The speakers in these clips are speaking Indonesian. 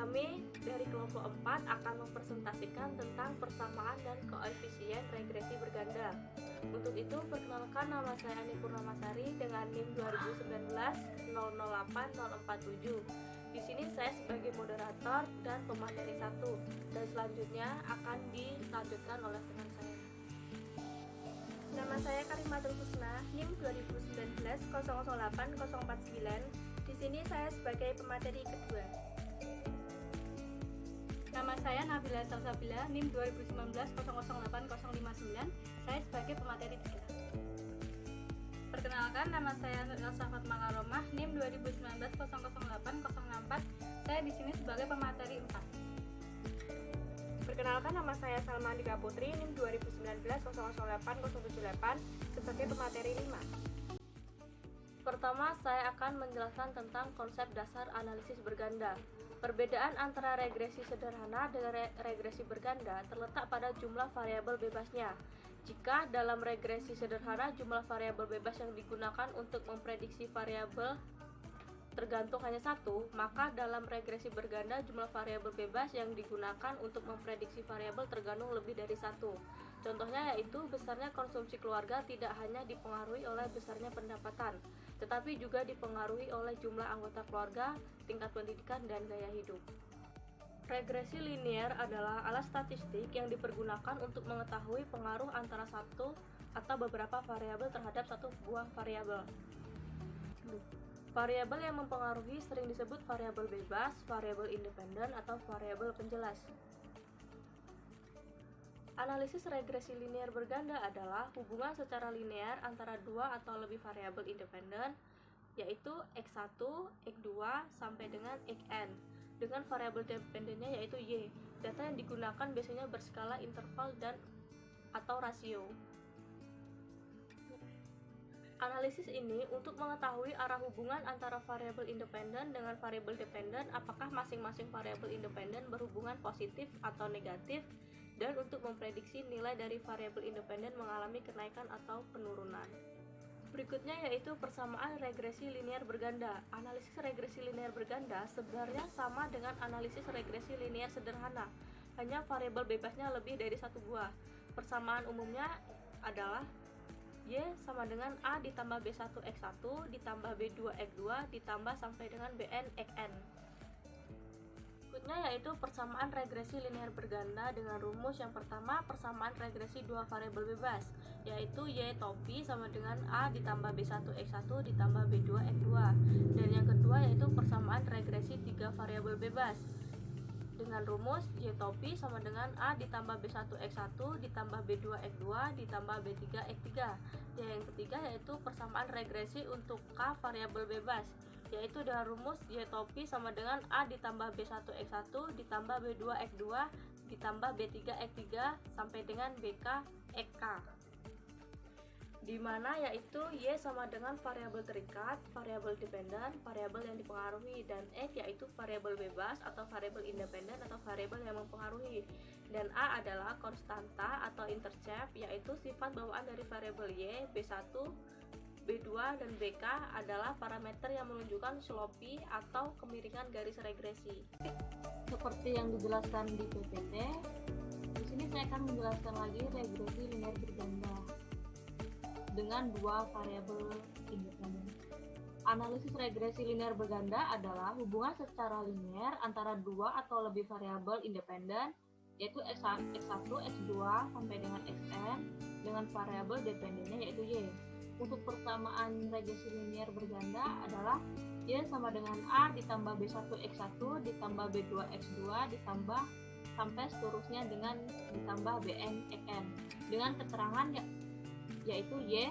Kami dari kelompok 4 akan mempresentasikan tentang persamaan dan koefisien regresi berganda. Untuk itu, perkenalkan, nama saya Ani Purnamasari dengan NIM 2019 008047. Di sini saya sebagai moderator dan pemateri 1, dan selanjutnya akan dilanjutkan oleh teman saya. Nama saya Karimatul Husna, NIM 2019 008049. Di sini saya sebagai pemateri kedua. Nama saya Nabila Salsabila, NIM 2019 008059. Saya sebagai pemateri 3. Perkenalkan, nama saya Elsa Fatma Karomah, NIM 2019 008064. Saya di sini sebagai pemateri 4. Perkenalkan, nama saya Salma Andika Putri, NIM 2019 008078 sebagai pemateri 5. Pertama, saya akan menjelaskan tentang konsep dasar analisis berganda. Perbedaan antara regresi sederhana dengan regresi berganda terletak pada jumlah variabel bebasnya. Jika dalam regresi sederhana jumlah variabel bebas yang digunakan untuk memprediksi variabel tergantung hanya satu, maka dalam regresi berganda jumlah variabel bebas yang digunakan untuk memprediksi variabel tergantung lebih dari satu. Contohnya yaitu besarnya konsumsi keluarga tidak hanya dipengaruhi oleh besarnya pendapatan, tetapi juga dipengaruhi oleh jumlah anggota keluarga, tingkat pendidikan, dan gaya hidup. Regresi linier adalah alat statistik yang dipergunakan untuk mengetahui pengaruh antara satu atau beberapa variabel terhadap satu buah variabel. Variabel yang mempengaruhi sering disebut variabel bebas, variabel independen, atau variabel penjelas. Analisis regresi linier berganda adalah hubungan secara linear antara dua atau lebih variabel independen, yaitu X1, X2, sampai dengan Xn, dengan variabel dependennya yaitu Y. Data yang digunakan biasanya berskala interval dan atau rasio. Analisis ini untuk mengetahui arah hubungan antara variabel independen dengan variabel dependen, apakah masing-masing variabel independen berhubungan positif atau negatif, dan untuk memprediksi nilai dari variabel independen mengalami kenaikan atau penurunan. Berikutnya yaitu persamaan regresi linier berganda. Analisis regresi linier berganda sebenarnya sama dengan analisis regresi linier sederhana, hanya variabel bebasnya lebih dari satu buah. Persamaan umumnya adalah Y sama dengan A ditambah B1 X1 ditambah B2 X2 ditambah sampai dengan Bn Xn. Berikutnya yaitu persamaan regresi linier berganda dengan rumus yang pertama, persamaan regresi dua variabel bebas, yaitu Y topi sama dengan A ditambah B1 X1 ditambah B2 X2. Dan yang kedua yaitu persamaan regresi tiga variabel bebas dengan rumus Y topi sama dengan A ditambah B1 X1 ditambah B2 X2 ditambah B3 X3. Dan yang ketiga yaitu persamaan regresi untuk K variabel bebas, yaitu dengan rumus Y topi sama dengan A ditambah B1 X1 ditambah B2 X2 ditambah B3 X3 sampai dengan BK Xk, di mana yaitu Y sama dengan variabel terikat, variabel dependen, variabel yang dipengaruhi, dan X yaitu variabel bebas atau variabel independen atau variabel yang mempengaruhi, dan A adalah konstanta atau intercept yaitu sifat bawaan dari variabel Y. B1, B2, dan BK adalah parameter yang menunjukkan slope atau kemiringan garis regresi. Seperti yang dijelaskan di PPT, di sini saya akan menjelaskan lagi regresi linier berganda dengan dua variabel independen. Analisis regresi linier berganda adalah hubungan secara linear antara dua atau lebih variabel independen, yaitu X1, X2 sampai dengan Xn, dengan variabel dependennya yaitu Y. Untuk persamaan regresi linier berganda adalah Y sama dengan A ditambah B1 X1 ditambah B2 X2 ditambah sampai seterusnya dengan ditambah Bn Xn, dengan keterangan yaitu Y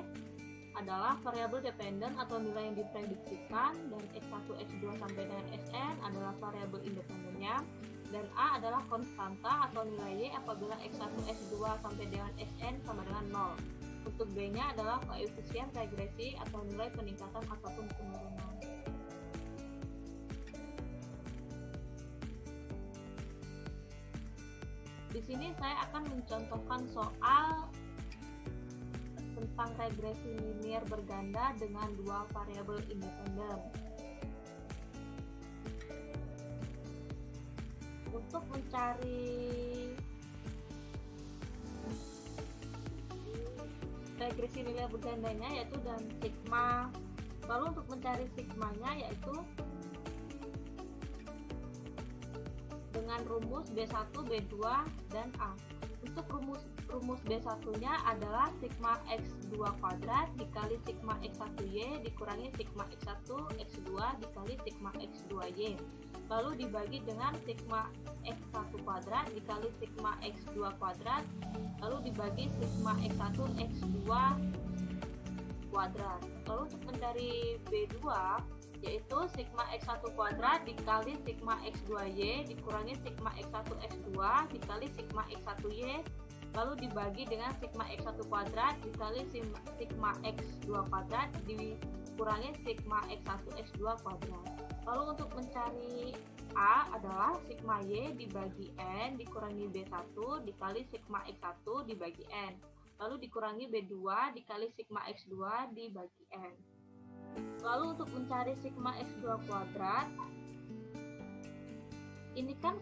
adalah variabel dependen atau nilai yang diprediksikan, dan X1, X2 sampai dengan Xn adalah variabel independennya, dan A adalah konstanta atau nilai Y apabila X1, X2 sampai dengan Xn sama dengan 0. Untuk B-nya adalah koefisien regresi atau nilai peningkatan ataupun penurunan. Di sini saya akan mencontohkan soal tentang regresi linier berganda dengan dua variabel independen. Untuk mencari regresi nilai bergandanya yaitu dan sigma. Lalu untuk mencari sigmanya yaitu dengan rumus B1, B2, dan A. Untuk rumus B1-nya adalah sigma X2 kuadrat dikali sigma X1Y dikurangi sigma X1, X2 dikali sigma X2Y. Lalu dibagi dengan sigma X1 kuadrat dikali sigma X2 kuadrat, lalu dibagi sigma X1, X2 kuadrat. Lalu untuk mencari B2 yaitu sigma X1 kuadrat dikali sigma X2Y dikurangi sigma X1 X2 dikali sigma X1Y, lalu dibagi dengan sigma X1 kuadrat dikali sigma X2 kuadrat dikurangi sigma X1 X2 kuadrat. Lalu untuk mencari A adalah sigma Y dibagi N dikurangi B1 dikali sigma X1 dibagi N, lalu dikurangi B2 dikali sigma X2 dibagi N. Lalu untuk mencari sigma X2 kuadrat, ini kan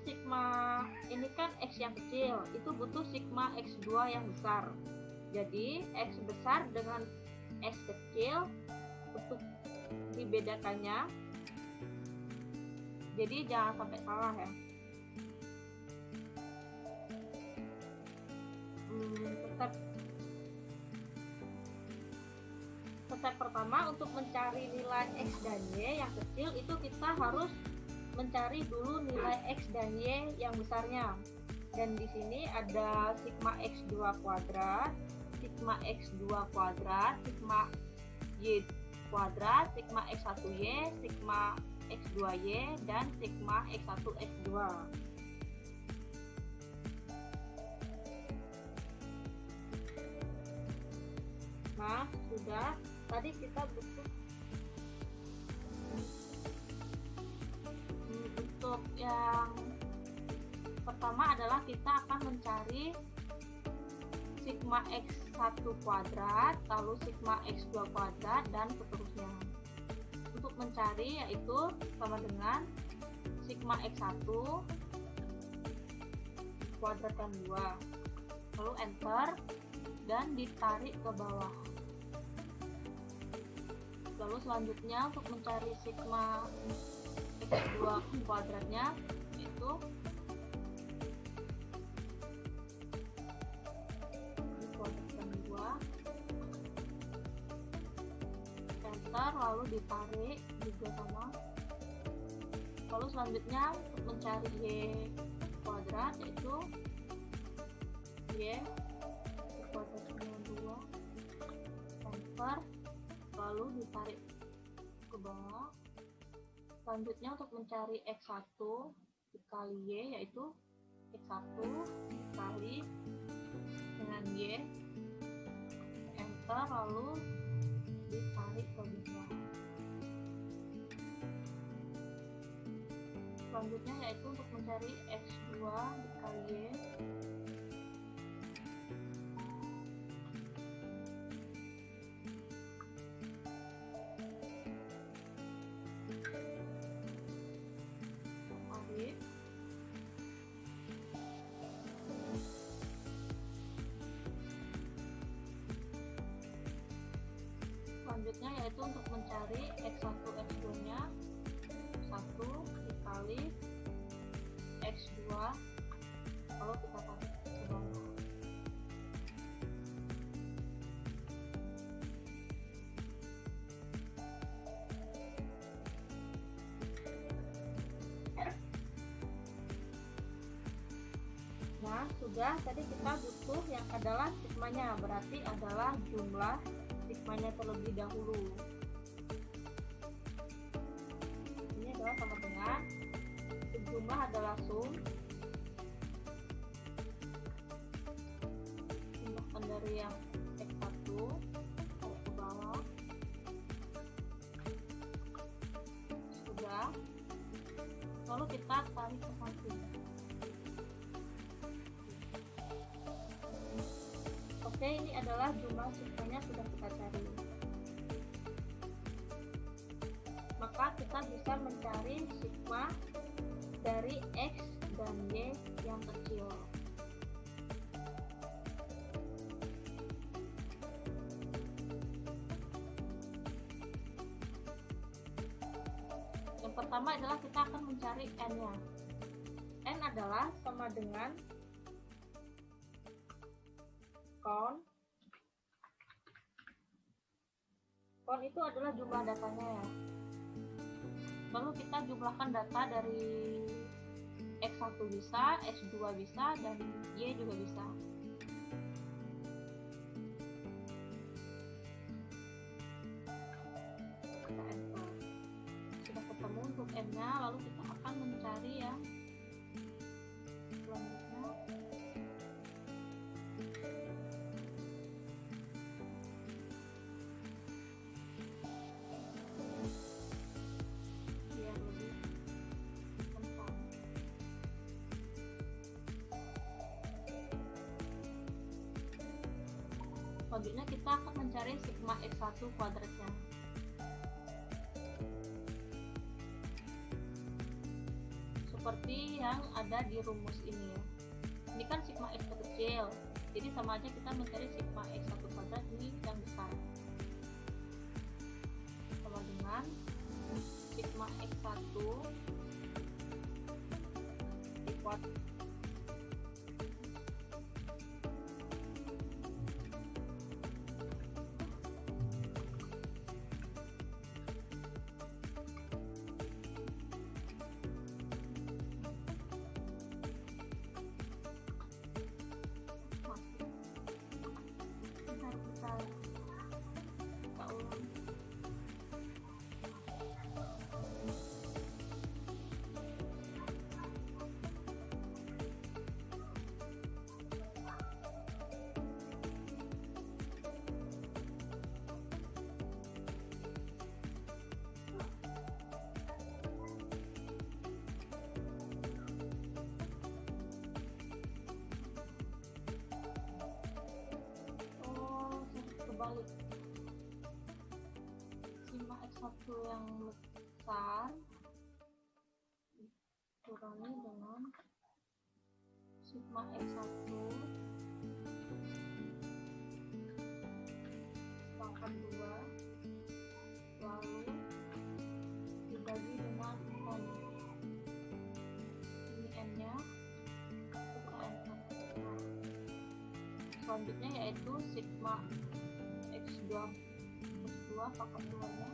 X yang kecil, itu butuh sigma X2 yang besar. Jadi X besar dengan X kecil untuk dibedakannya, jadi jangan sampai salah ya. Step pertama untuk mencari nilai X dan Y yang kecil itu kita harus mencari dulu nilai X dan Y yang besarnya. Dan di sini ada sigma X2 kuadrat, sigma X2 kuadrat, sigma Y kuadrat, sigma X1Y, sigma X2Y, dan sigma X1 X2. Nah, sudah. Tadi kita butuh untuk yang pertama adalah kita akan mencari sigma X1 kuadrat, lalu sigma X2 kuadrat, dan seterusnya. Untuk mencari yaitu sama dengan sigma X1 kuadratkan 2, lalu enter dan ditarik ke bawah. Lalu selanjutnya untuk mencari sigma X2 kuadratnya itu dikuadratkan 2, enter lalu ditarik juga sama. Lalu selanjutnya untuk mencari Y kuadrat yaitu Y dikuadratkan 2, enter lalu ditarik ke bawah. Selanjutnya untuk mencari X1 dikali Y yaitu X1 dikali dengan Y, enter lalu ditarik ke bawah. Selanjutnya yaitu untuk mencari X2 dikali Y, selanjutnya yaitu untuk mencari X1 X2 nya 1 dikali X2 kalau kita tarik ke bawah. Nah sudah, tadi kita butuh yang adalah sigmanya, berarti adalah jumlah sigmanya terlebih dahulu. Ini adalah sama dengan sejumlah adalah sum jumlah dari yang X1 tarik ke bawah. Sudah, lalu kita tarik ke samping. Oke, ini adalah jumlah sigmanya sudah kita cari. Maka kita bisa mencari sigma dari X dan Y yang kecil. Yang pertama adalah kita akan mencari N-nya. N adalah sama dengan count itu adalah jumlah datanya ya. Lalu kita jumlahkan data dari X1 bisa, X2 bisa, dan Y juga bisa. Kita enter. Sudah ketemu untuk N-nya, lalu kita akan mencari yang selanjutnya. Biar lebih gampang. Selanjutnya kita akan mencari sigma X1 kuadratnya. Seperti yang ada di rumus ini ya. Ini kan sigma X kecil, jadi sama aja kita mencari sigma X1 kuadrat ini yang besar. Sama dengan sigma X1 dikuadrat kebalik. Sigma X1 yang besar dikurangi dengan sigma X1 pangkat 2 lalu dibagi dengan N. Ini N nya kita enter. Nah, selanjutnya yaitu sigma X2 pangkat 2 nya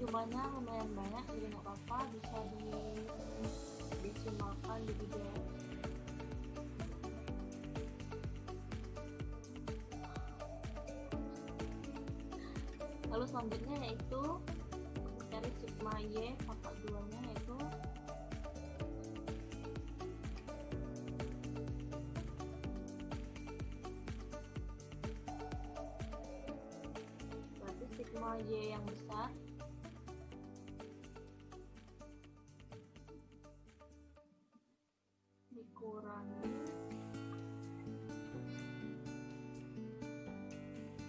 jumlahnya lumayan banyak, jadi nggak apa-apa, bisa didesimalkan jadi dua. Lalu selanjutnya yaitu mencari sigma Y pangkat 2 nya, yaitu berarti sigma Y yang besar dikurangi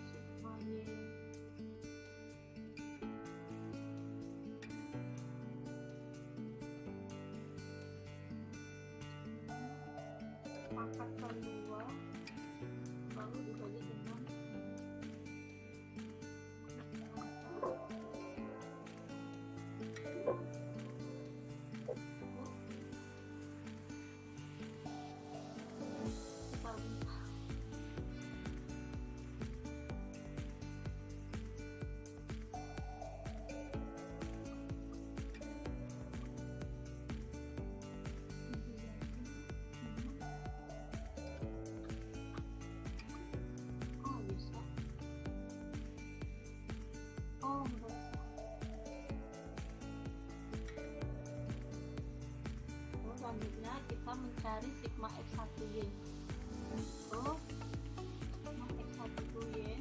sigma Y pangkat 2 lalu dibagi dengan kita mencari sigma X1Y. Terus sigma X1Y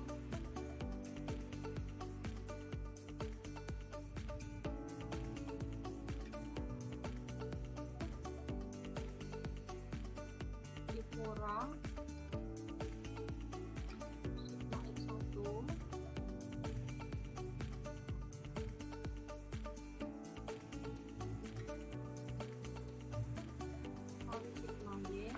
dikurang sigma X1 kali sigma Y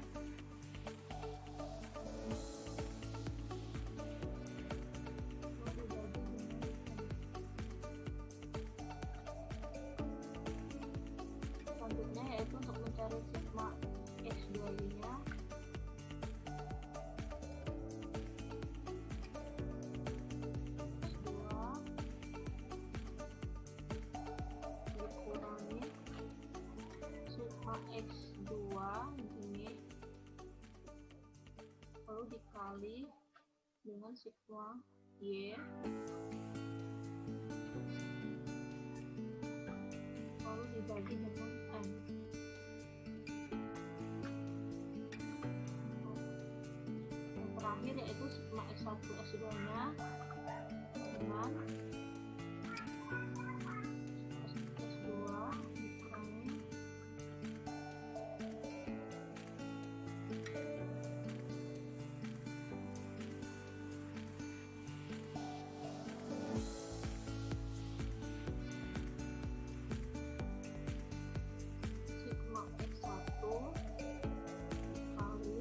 selanjutnya yaitu untuk mencari sigma X2Y nya dikurangi sigma X2 ini lalu dikali dengan sigma Y lalu dibagi dengan N. Yang terakhir yaitu sigma X1 X2 nya dengan X2 dikurangi sigma X1 kali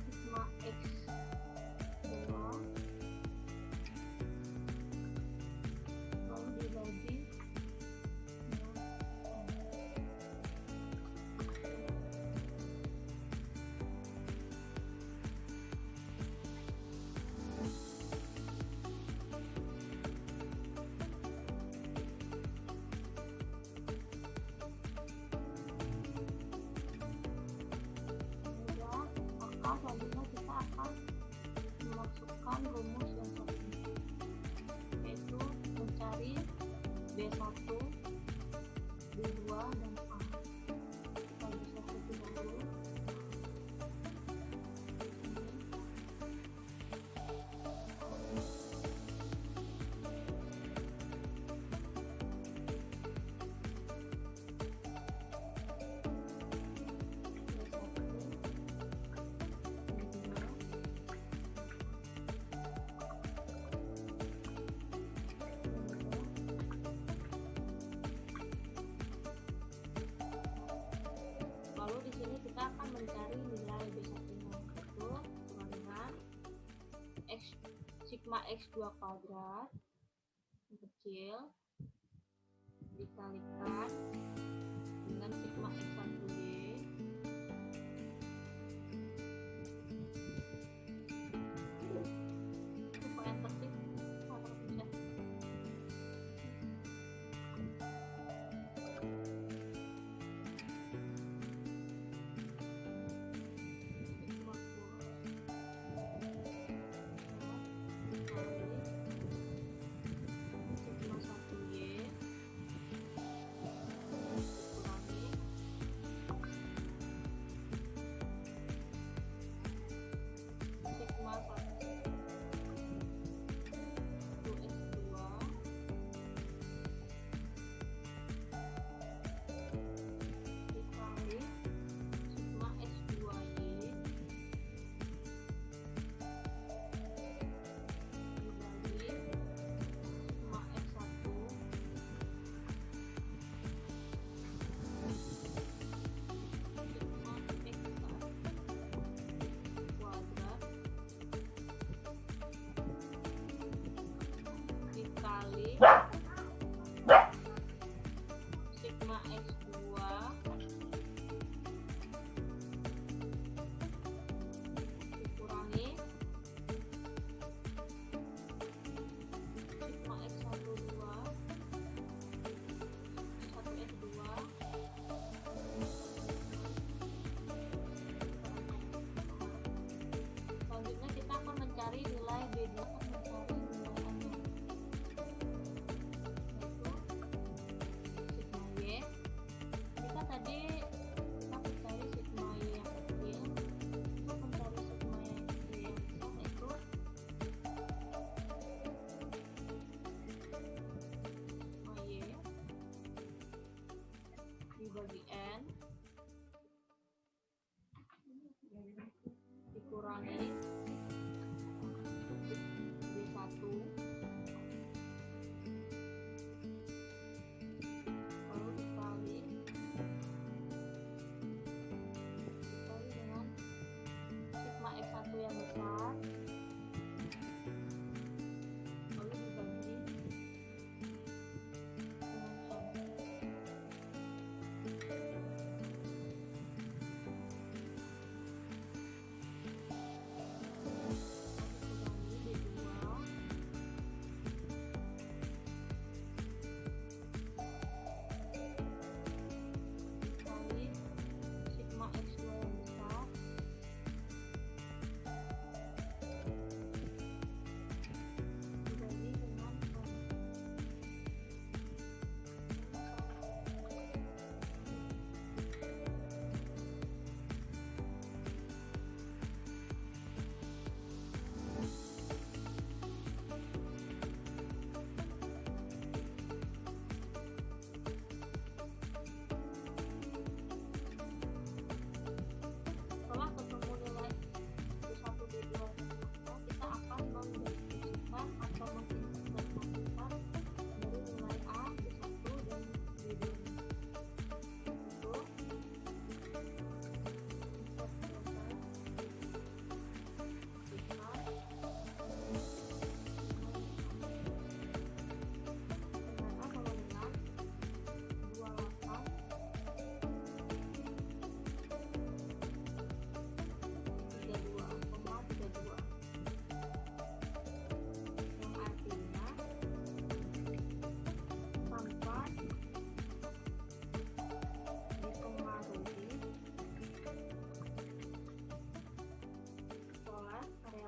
sigma X2 lalu dibagi dengan maka selanjutnya kita akan memasukkan rumus yang satu ini, yaitu mencari B1, B2, dan A. Kita bisa terlebih dahulu. Lalu di sini kita akan mencari nilai B1 nya, yaitu dengan sigma X2 kuadrat yang kecil dikalikan dengan sigma X1Y supaya tertib atau bisa sigma sigma 1Y bagi N dikurangi B1 lalu dikali dengan sigma X1 yang besar lalu dibagi dengan N. Setelah ketemu nilai B1, B2, maka kita akan mendeskripsikan atau menginterpretasikan dari nilai A, B1, dan B2.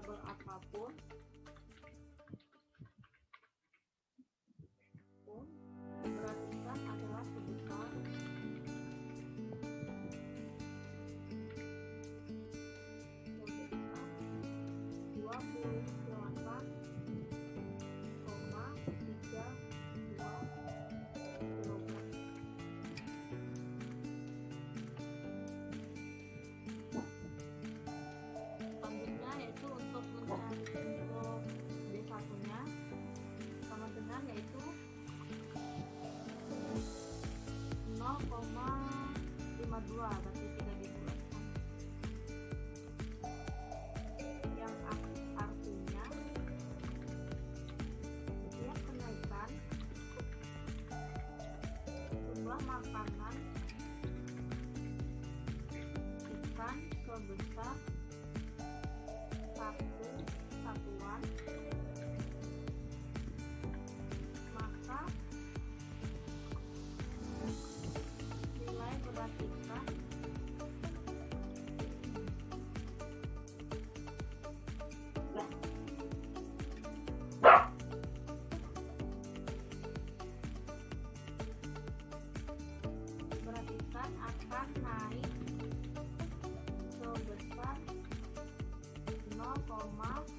Untuk apapun perhatikan adalah sebesar sebesar 28,32 kg. Selanjutnya yaitu untuk mencari untuk B1 nya sama dengan yaitu 0,52 berarti tidak dibulatkan, yang artinya setiap kenaikan jumlah makanan ikan sebesar satu satuan, maka nilai berat ikan akan naik sebesar 0,52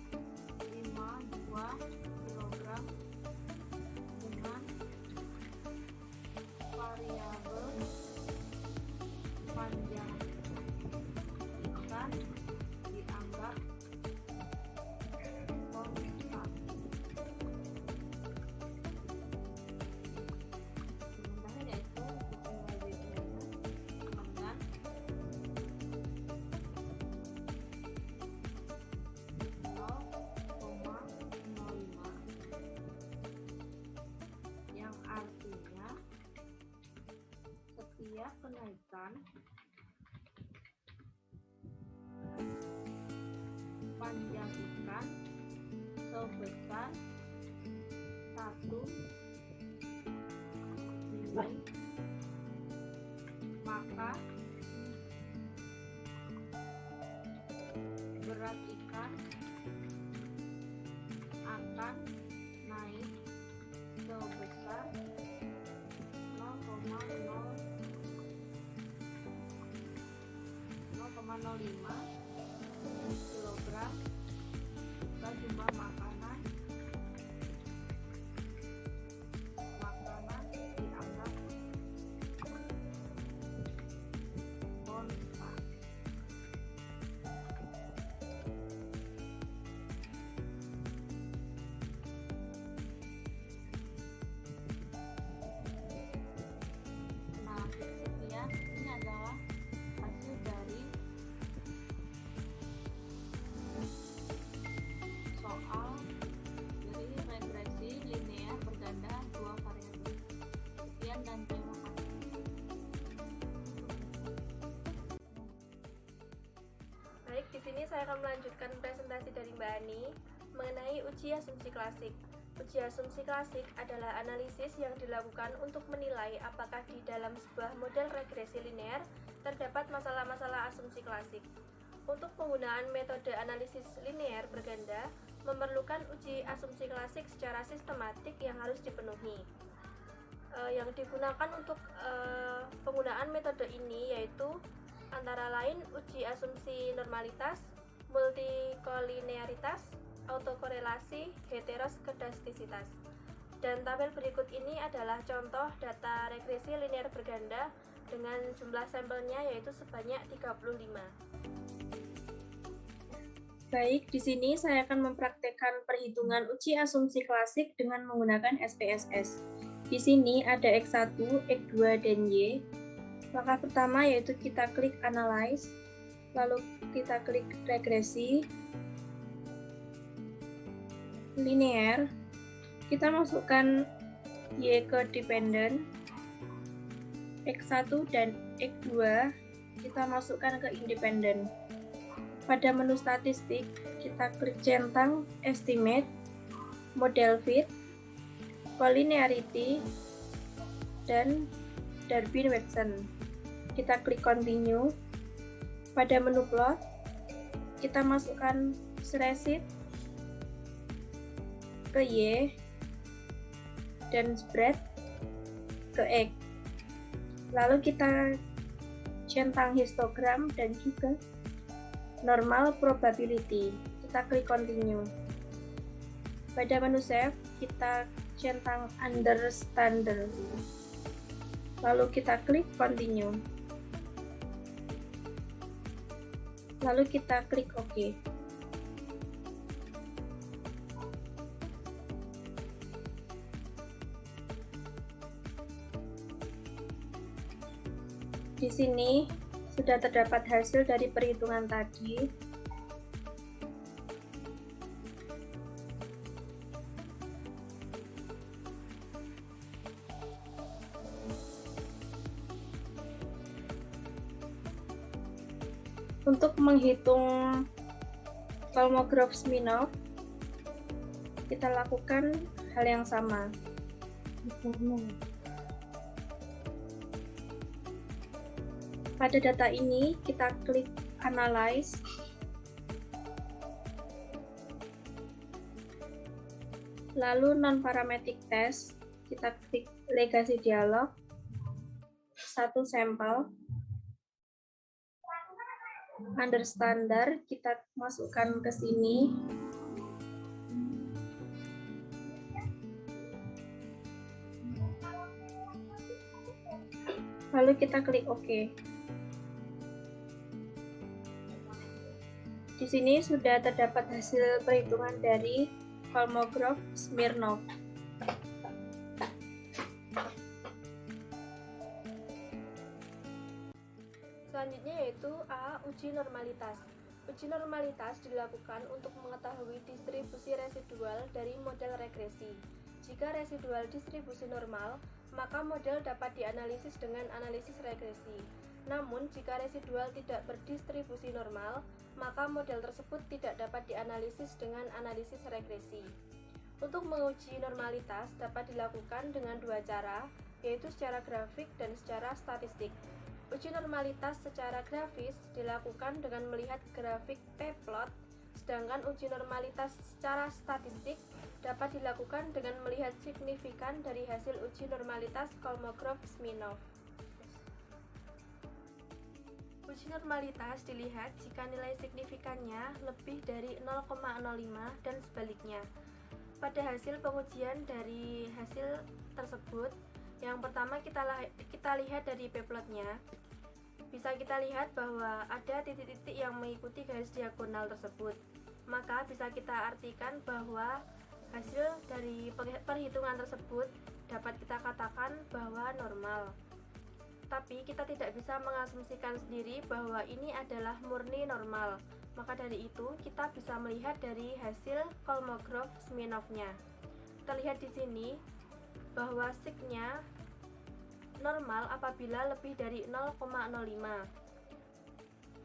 kg dengan variabel panjang ikan dianggap konstan. Sementara yaitu untuk nilai B2-nya dengan 0,05, yang artinya setiap kenaikan panjang ikan sebesar 1 mili, maka berat ikan akan naik sebesar 0,05 kg jika jumlah makanan dianggap Sekian dan terima kasih. Baik, di sini saya akan melanjutkan presentasi dari Mbak Ani mengenai uji asumsi klasik. Uji asumsi klasik adalah analisis yang dilakukan untuk menilai apakah di dalam sebuah model regresi linear terdapat masalah-masalah asumsi klasik. Untuk penggunaan metode analisis linear berganda memerlukan uji asumsi klasik secara sistematik yang harus dipenuhi. Yang digunakan untuk penggunaan metode ini yaitu antara lain uji asumsi normalitas, multikolinearitas, autokorelasi, heteroskedastisitas. Dan tabel berikut ini adalah contoh data regresi linear berganda dengan jumlah sampelnya yaitu sebanyak 35. Baik, di sini saya akan mempraktekkan perhitungan uji asumsi klasik dengan menggunakan SPSS. Di sini ada X1, X2, dan Y. Langkah pertama yaitu kita klik Analyze, lalu kita klik Regresi, Linear, kita masukkan Y ke dependent, X1 dan X2 kita masukkan ke independent. Pada menu statistik, kita klik centang Estimate, Model Fit, Collinearity, dan Darby-Watson. Kita klik Continue. Pada menu Plot, kita masukkan Spreadsheet ke Y dan Spread ke X. Lalu kita centang histogram dan juga normal probability. Kita klik Continue. Pada menu Save, kita centang Under Standard. Lalu kita klik Continue. Lalu kita klik OK. Di sini sudah terdapat hasil dari perhitungan tadi. Untuk menghitung Kolmogorov-Smirnov, kita lakukan hal yang sama. Pada data ini, kita klik Analyze, lalu Non-Parametric Test, kita klik Legacy Dialog, satu sampel, Under Standard, kita masukkan ke sini, lalu kita klik OK. Di sini sudah terdapat hasil perhitungan dari Kolmogorov-Smirnov. Selanjutnya yaitu A. Uji normalitas. Uji normalitas dilakukan untuk mengetahui distribusi residual dari model regresi. Jika residual distribusi normal, maka model dapat dianalisis dengan analisis regresi. Namun, jika residual tidak berdistribusi normal, maka model tersebut tidak dapat dianalisis dengan analisis regresi. Untuk menguji normalitas dapat dilakukan dengan dua cara, yaitu secara grafik dan secara statistik. Uji normalitas secara grafis dilakukan dengan melihat grafik p-plot, sedangkan uji normalitas secara statistik dapat dilakukan dengan melihat signifikan dari hasil uji normalitas Kolmogorov-Smirnov. Uji normalitas dilihat jika nilai signifikannya lebih dari 0,05 dan sebaliknya. Pada hasil pengujian dari hasil tersebut, yang pertama kita lihat dari p-plotnya. Bisa kita lihat bahwa ada titik-titik yang mengikuti garis diagonal tersebut. Maka bisa kita artikan bahwa hasil dari perhitungan tersebut dapat kita katakan bahwa normal. Tapi kita tidak bisa mengasumsikan sendiri bahwa ini adalah murni normal. Maka dari itu kita bisa melihat dari hasil Kolmogorov-Smirnovnya. Terlihat di sini bahwa signya normal apabila lebih dari 0,05.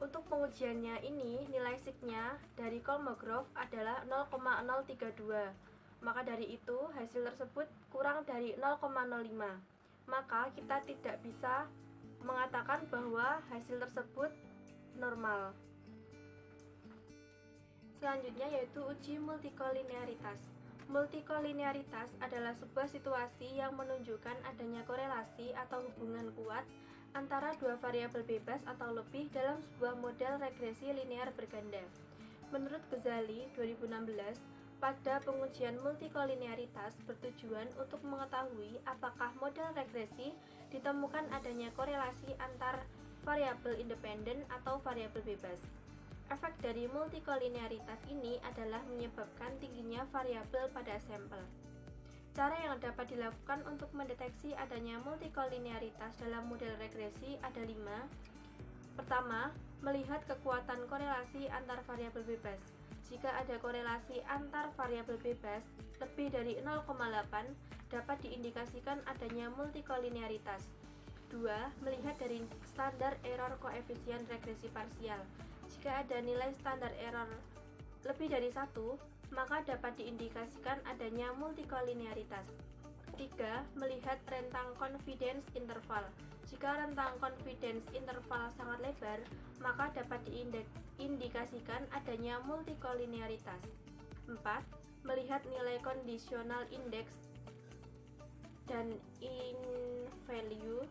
Untuk pengujiannya ini, nilai sigma dari Kolmogorov adalah 0,032. Maka dari itu, hasil tersebut kurang dari 0,05. Maka kita tidak bisa mengatakan bahwa hasil tersebut normal. Selanjutnya yaitu uji multikolinearitas. Multikolinearitas adalah sebuah situasi yang menunjukkan adanya korelasi atau hubungan kuat antara dua variabel bebas atau lebih dalam sebuah model regresi linear berganda. Menurut Ghazali 2016, pada pengujian multikolinearitas bertujuan untuk mengetahui apakah model regresi ditemukan adanya korelasi antar variabel independen atau variabel bebas. Efek dari multikolinearitas ini adalah menyebabkan tingginya variabel pada sampel. Cara yang dapat dilakukan untuk mendeteksi adanya multikolinearitas dalam model regresi ada 5. Pertama, melihat kekuatan korelasi antar variabel bebas. Jika ada korelasi antar variabel bebas lebih dari 0,8, dapat diindikasikan adanya multikolinearitas. 2. Melihat dari standar error koefisien regresi parsial. Jika ada nilai standar error lebih dari 1, maka dapat diindikasikan adanya multikolinearitas. 3. Melihat rentang confidence interval. Jika rentang confidence interval sangat lebar, maka dapat diindikasikan adanya multikolinearitas. 4. Melihat nilai conditional index dan in value.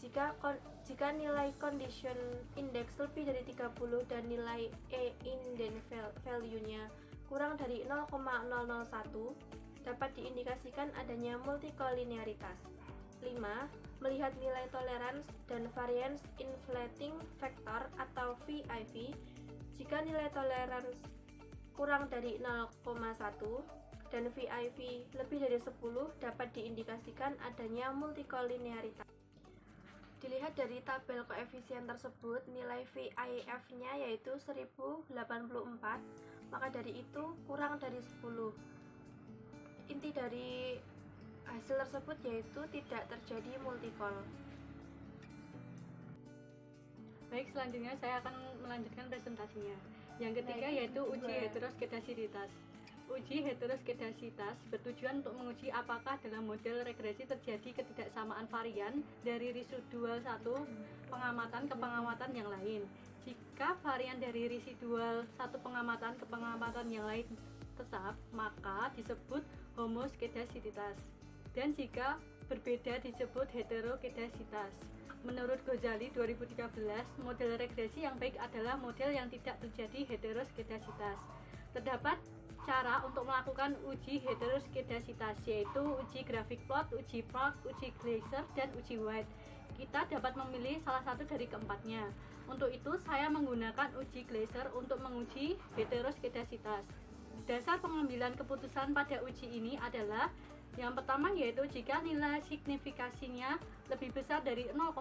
Jika nilai condition index lebih dari 30 dan nilai E-inden value-nya kurang dari 0,001, dapat diindikasikan adanya multikolinearitas. 5. Melihat nilai tolerance dan variance inflating factor atau VIV. Jika nilai tolerance kurang dari 0,1 dan VIV lebih dari 10, dapat diindikasikan adanya multikolinearitas. Dilihat dari tabel koefisien tersebut, nilai VIF-nya yaitu 1084, maka dari itu kurang dari 10. Inti dari hasil tersebut yaitu tidak terjadi multikol. Baik, selanjutnya saya akan melanjutkan presentasinya. Yang ketiga yaitu uji heteroskedasitas. Uji heteroskedasitas bertujuan untuk menguji apakah dalam model regresi terjadi ketidaksamaan varian dari residual satu pengamatan ke pengamatan yang lain. Jika varian dari residual satu pengamatan ke pengamatan yang lain tetap, maka disebut homoskedasitas. Dan jika berbeda disebut heterokedasitas. Menurut Ghazali 2013, model regresi yang baik adalah model yang tidak terjadi heteroskedasitas. Terdapat cara untuk melakukan uji heteroskedasitas, yaitu uji grafik plot, uji Park, uji Glaser, dan uji White. Kita dapat memilih salah satu dari keempatnya. Untuk itu, saya menggunakan uji Glaser untuk menguji heteroskedasitas. Dasar pengambilan keputusan pada uji ini adalah yang pertama, yaitu jika nilai signifikasinya lebih besar dari 0,05,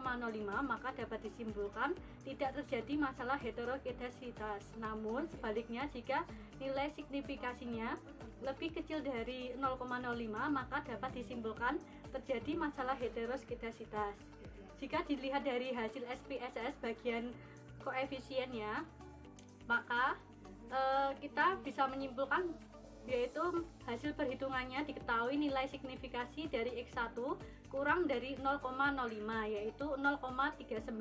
maka dapat disimpulkan tidak terjadi masalah heteroskedasitas. Namun sebaliknya, jika nilai signifikasinya lebih kecil dari 0,05, maka dapat disimpulkan terjadi masalah heteroskedasitas. Jika dilihat dari hasil SPSS bagian koefisiennya, maka kita bisa menyimpulkan yaitu hasil perhitungannya diketahui nilai signifikasi dari X1 kurang dari 0,05, yaitu 0,39.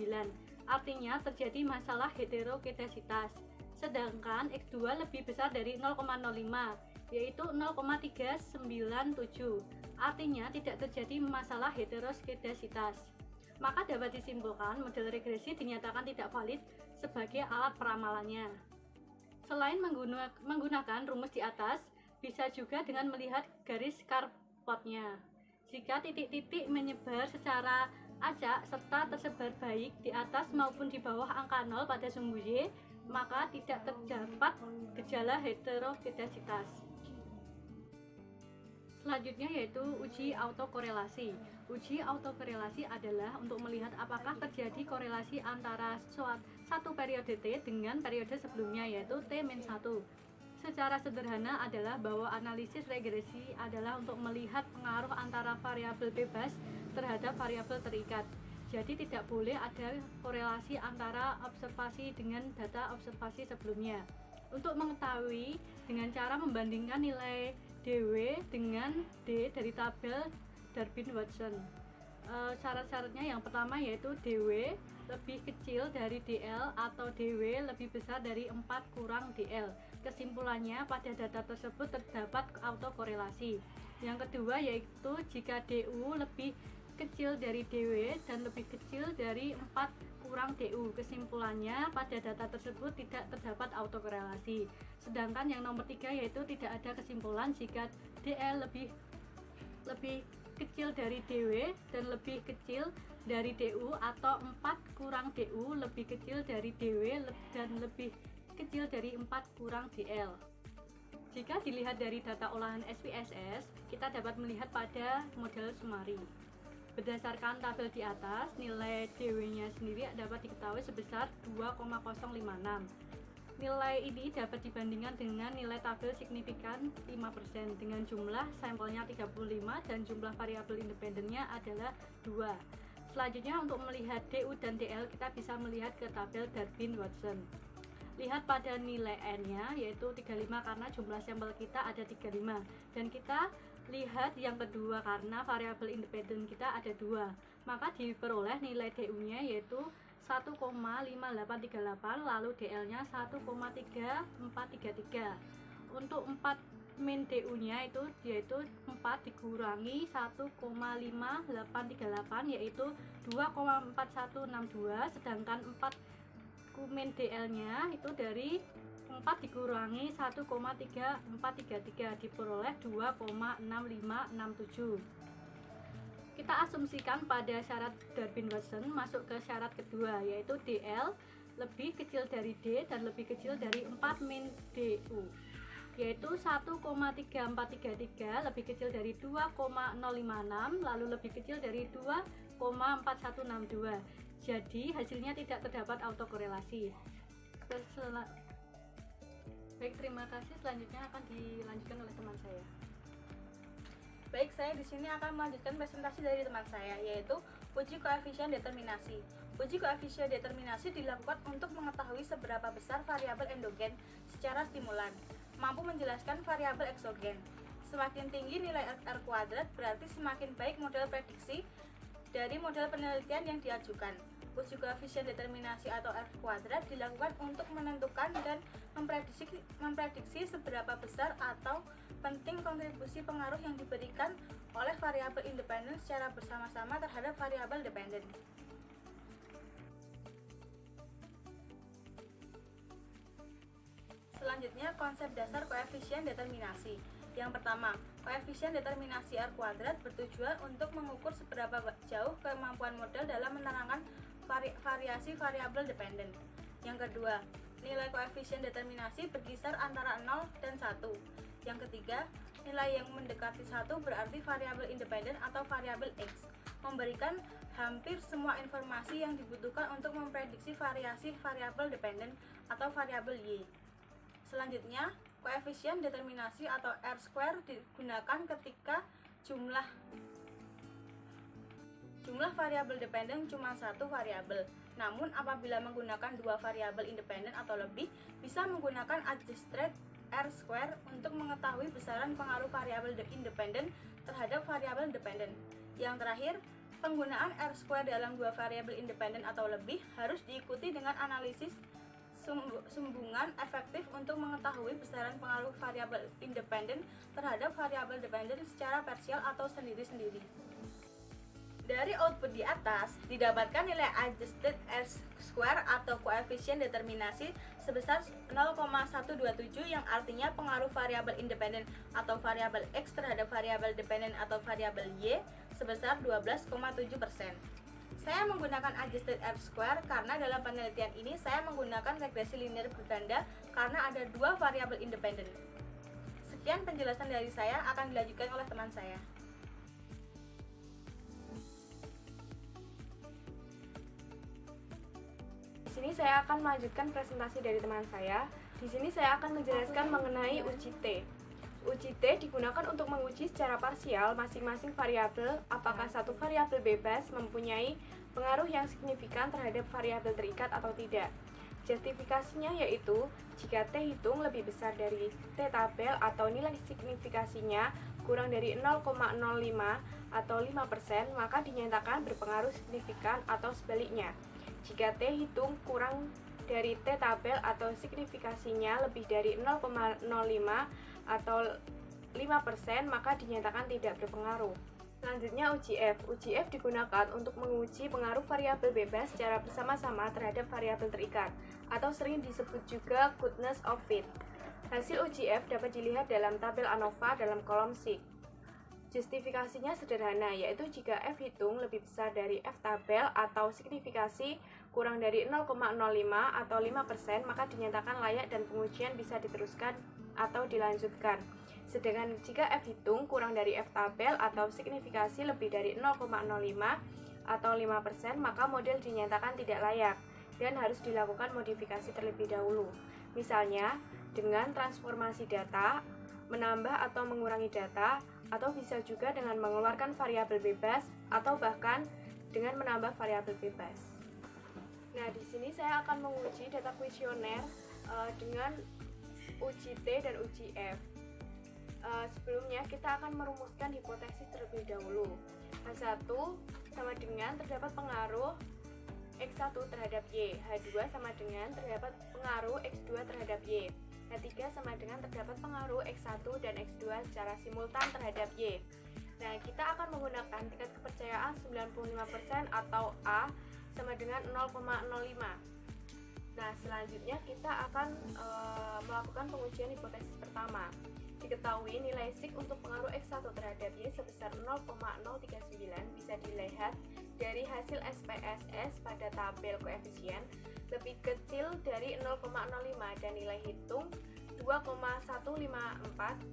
Artinya terjadi masalah heteroskedasitas. Sedangkan X2 lebih besar dari 0,05, yaitu 0,397. Artinya tidak terjadi masalah heteroskedasitas. Maka dapat disimpulkan model regresi dinyatakan tidak valid sebagai alat peramalannya. Selain menggunakan rumus di atas, bisa juga dengan melihat garis carpotnya. Jika titik-titik menyebar secara acak serta tersebar baik di atas maupun di bawah angka 0 pada sumbu Y, maka tidak terdapat gejala heteroskedasitas. Selanjutnya yaitu uji autokorelasi. Uji autokorelasi adalah untuk melihat apakah terjadi korelasi antara satu periode T dengan periode sebelumnya, yaitu T-1. Secara sederhana adalah bahwa analisis regresi adalah untuk melihat pengaruh antara variabel bebas terhadap variabel terikat. Jadi tidak boleh ada korelasi antara observasi dengan data observasi sebelumnya. Untuk mengetahui dengan cara membandingkan nilai DW dengan D dari tabel Durbin-Watson. Syarat-syaratnya yang pertama yaitu DW lebih kecil dari DL atau DW lebih besar dari 4 kurang DL. Kesimpulannya, pada data tersebut terdapat autokorelasi. Yang kedua yaitu jika DU lebih kecil dari DW dan lebih kecil dari 4 kurang DU. Kesimpulannya, pada data tersebut tidak terdapat autokorelasi. Sedangkan yang nomor 3 yaitu tidak ada kesimpulan jika DL lebih kecil dari DW dan lebih kecil dari DU atau 4 kurang DU lebih kecil dari DW dan lebih kecil dari 4 kurang DL. Jika dilihat dari data olahan SPSS, kita dapat melihat pada model Sumari. Berdasarkan tabel di atas, nilai DW-nya sendiri dapat diketahui sebesar 2,056. Nilai ini dapat dibandingkan dengan nilai tabel signifikan 5% dengan jumlah sampelnya 35 dan jumlah variabel independennya adalah 2. Selanjutnya untuk melihat DU dan DL kita bisa melihat ke tabel Durbin-Watson. Lihat pada nilai N-nya yaitu 35 karena jumlah sampel kita ada 35 dan kita lihat yang kedua karena variabel independen kita ada 2. Maka diperoleh nilai DU-nya yaitu 1,5838 lalu DL-nya 1,3433. Untuk 4 min DU-nya yaitu 4 dikurangi 1,5838 yaitu 2,4162, sedangkan 4 min DL-nya itu dari 4 dikurangi 1,3433 diperoleh 2,6567. Kita asumsikan pada syarat Durbin-Watson masuk ke syarat kedua yaitu DL lebih kecil dari D dan lebih kecil dari 4 min DU yaitu 1,3433 lebih kecil dari 2,056 lalu lebih kecil dari 2,4162. Jadi hasilnya tidak terdapat autokorelasi. Baik, terima kasih. Selanjutnya akan dilanjutkan oleh teman saya. Baik, saya di sini akan melanjutkan presentasi dari teman saya, yaitu uji koefisien determinasi. Uji koefisien determinasi dilakukan untuk mengetahui seberapa besar variabel endogen secara stimulan, mampu menjelaskan variabel eksogen. Semakin tinggi nilai R kuadrat berarti semakin baik model prediksi dari model penelitian yang diajukan. Uji koefisien determinasi atau R kuadrat dilakukan untuk menentukan dan memprediksi seberapa besar atau penting kontribusi pengaruh yang diberikan oleh variabel independen secara bersama-sama terhadap variabel dependen. Selanjutnya, konsep dasar koefisien determinasi. Yang pertama, koefisien determinasi R kuadrat bertujuan untuk mengukur seberapa jauh kemampuan model dalam menerangkan variasi variabel dependen. Yang kedua, nilai koefisien determinasi berkisar antara 0 dan 1. Yang ketiga, nilai yang mendekati 1 berarti variabel independen atau variabel X, memberikan hampir semua informasi yang dibutuhkan untuk memprediksi variasi variabel dependen atau variabel Y. Selanjutnya, koefisien determinasi atau R-square digunakan ketika jumlah variabel dependen cuma satu variabel. Namun apabila menggunakan dua variabel independen atau lebih, bisa menggunakan adjusted R-square untuk mengetahui besaran pengaruh variabel independen terhadap variabel dependen. Yang terakhir, penggunaan R-square dalam dua variabel independen atau lebih harus diikuti dengan analisis sumbungan efektif untuk mengetahui besaran pengaruh variabel independen terhadap variabel dependen secara parsial atau sendiri-sendiri. Dari output di atas, didapatkan nilai adjusted R-square atau koefisien determinasi sebesar 0,127 yang artinya pengaruh variabel independen atau variabel X terhadap variabel dependen atau variabel Y sebesar 12,7%. Saya menggunakan adjusted R-square karena dalam penelitian ini saya menggunakan regresi linear berganda karena ada dua variabel independen. Sekian penjelasan dari saya, akan dilanjutkan oleh teman saya. Di sini saya akan melanjutkan presentasi dari teman saya. Di sini saya akan menjelaskan mengenai uji T. Uji T digunakan untuk menguji secara parsial masing-masing variabel apakah satu variabel bebas mempunyai pengaruh yang signifikan terhadap variabel terikat atau tidak. Justifikasinya yaitu jika T hitung lebih besar dari T tabel atau nilai signifikasinya kurang dari 0,05 atau 5%, maka dinyatakan berpengaruh signifikan atau sebaliknya. Jika T hitung kurang dari T tabel atau signifikasinya lebih dari 0,05 atau 5%, maka dinyatakan tidak berpengaruh. Selanjutnya uji F. Uji F digunakan untuk menguji pengaruh variabel bebas secara bersama-sama terhadap variabel terikat, atau sering disebut juga goodness of fit. Hasil uji F dapat dilihat dalam tabel ANOVA dalam kolom SIG. Justifikasinya sederhana, yaitu jika F hitung lebih besar dari F tabel atau signifikasi kurang dari 0,05 atau 5%, maka dinyatakan layak dan pengujian bisa diteruskan atau dilanjutkan. Sedangkan jika F hitung kurang dari F tabel atau signifikasi lebih dari 0,05 atau 5%, maka model dinyatakan tidak layak dan harus dilakukan modifikasi terlebih dahulu. Misalnya, dengan transformasi data, menambah atau mengurangi data, atau bisa juga dengan mengeluarkan variabel bebas atau bahkan dengan menambah variabel bebas. Nah, di sini saya akan menguji data kuesioner dengan uji T dan uji F. Sebelumnya kita akan merumuskan hipotesis terlebih dahulu. H1 sama dengan terdapat pengaruh X1 terhadap Y, H2 sama dengan terdapat pengaruh X2 terhadap Y, H3 sama dengan terdapat pengaruh X1 dan X2 secara simultan terhadap Y. Nah, kita akan menggunakan tingkat kepercayaan 95% atau A sama dengan 0,05. Nah, selanjutnya kita akan melakukan pengujian hipotesis pertama. Diketahui nilai SIG untuk pengaruh X1 terhadap Y sebesar 0,039 bisa dilihat dari hasil SPSS pada tabel koefisien lebih kecil dari 0,05 dan nilai hitung 2,154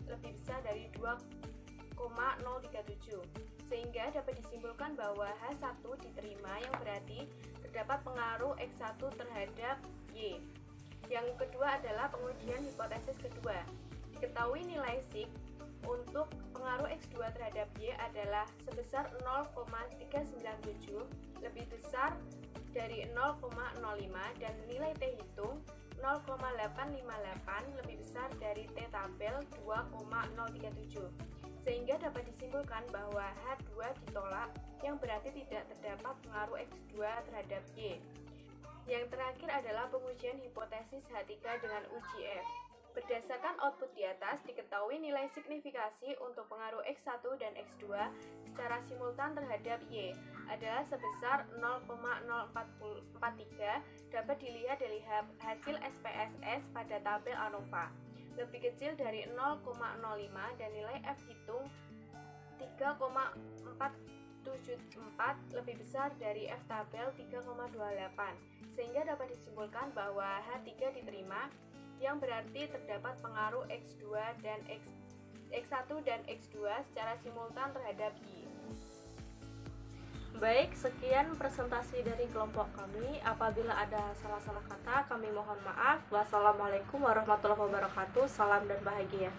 lebih besar dari 2,037, sehingga dapat disimpulkan bahwa H1 diterima yang berarti terdapat pengaruh X1 terhadap Y. Yang kedua adalah pengujian hipotesis kedua. Diketahui nilai SIG untuk pengaruh X2 terhadap Y adalah sebesar 0,397 lebih besar dari 0,05 dan nilai T hitung 0,858 lebih besar dari T tabel 2,037, sehingga dapat disimpulkan bahwa H2 ditolak yang berarti tidak terdapat pengaruh X2 terhadap Y. Yang terakhir adalah pengujian hipotesis H3 dengan uji F. Berdasarkan output di atas, diketahui nilai signifikasi untuk pengaruh X1 dan X2 secara simultan terhadap Y adalah sebesar 0,0443, dapat dilihat dari hasil SPSS pada tabel ANOVA. Lebih kecil dari 0,05 dan nilai F hitung 3,474 lebih besar dari F tabel 3,28, sehingga dapat disimpulkan bahwa H3 diterima yang berarti terdapat pengaruh X1 dan X2 secara simultan terhadap Y. Baik, sekian presentasi dari kelompok kami. Apabila ada salah-salah kata, kami mohon maaf. Wassalamualaikum warahmatullahi wabarakatuh. Salam dan bahagia.